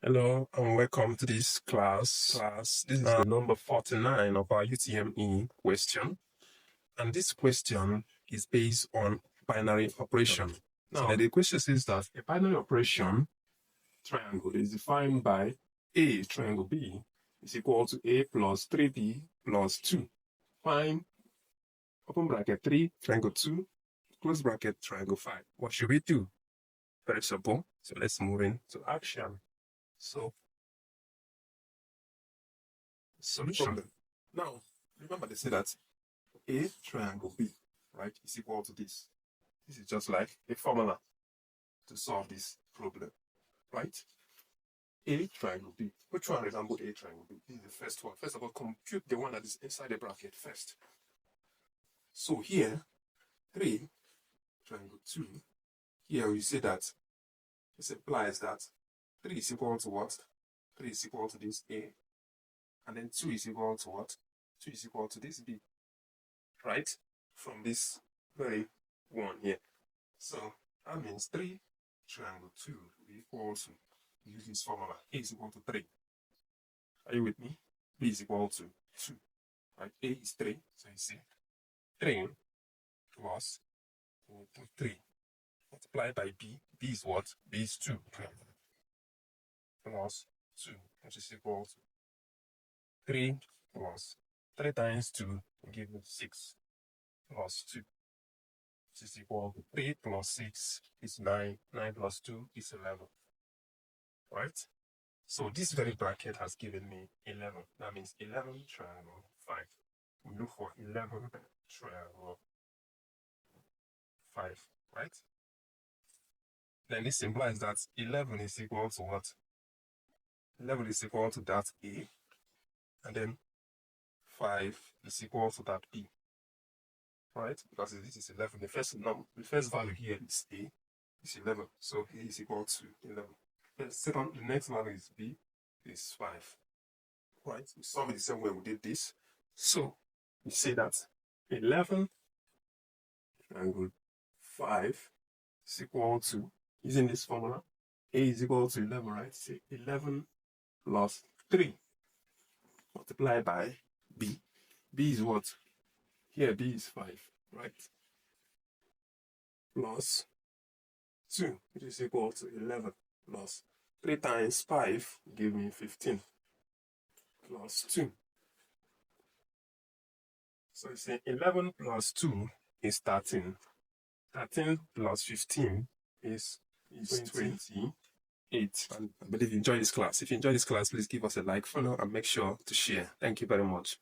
Hello and welcome to this class. This is the number 49 of our UTME question. And this question is based on binary operation. Now, the question says that a binary operation triangle is defined by A triangle B is equal to A plus 3B plus 2. Find, open bracket 3, triangle 2, close bracket, triangle 5. What should we do? Very simple. So let's move into action. So, solution. Now, remember they say that A triangle B, right, is equal to this. This is just like a formula to solve this problem, right? A triangle B. Which one resembles A triangle B? This is the first one. First of all, compute the one that is inside the bracket first. So here, 3 triangle 2. Here we say that this implies that 3 is equal to what? 3 is equal to this A. And then 2 is equal to what? 2 is equal to this B. Right? From this very one here. So that means 3 triangle 2 will be equal to, use this formula, A is equal to 3. Are you with me? B is equal to 2. Right? A is 3. So you see 3 plus 3 multiplied by B. B is what? B is 2. Plus 2, which is equal to 3 plus 3 times 2 will give you 6 plus 2, which is equal to 3 plus 6 is 9. 9 plus 2 is 11. Right? So this very bracket has given me 11. That means 11 triangle 5. We look for 11 triangle 5. Right? Then this implies that 11 is equal to what? 11 is equal to that A. And then 5 is equal to that B. Right? Because this is 11. The first value here is A, is 11. So A is equal to 11. The next value is B, is 5. Right? We solve it the same way we did this. So we say that 11 triangle 5 is equal to, using this formula, A is equal to 11, right? Say 11 plus 3 multiplied by B. B is what? Here, B is 5, right? Plus 2, which is equal to 11, plus 3 times 5 give me 15, plus 2. So you say 11 plus 2 is 13. 13 plus 15 is 28. And I believe you enjoy this class. If you enjoy this class, please give us a like, follow, and make sure to share. Thank you very much.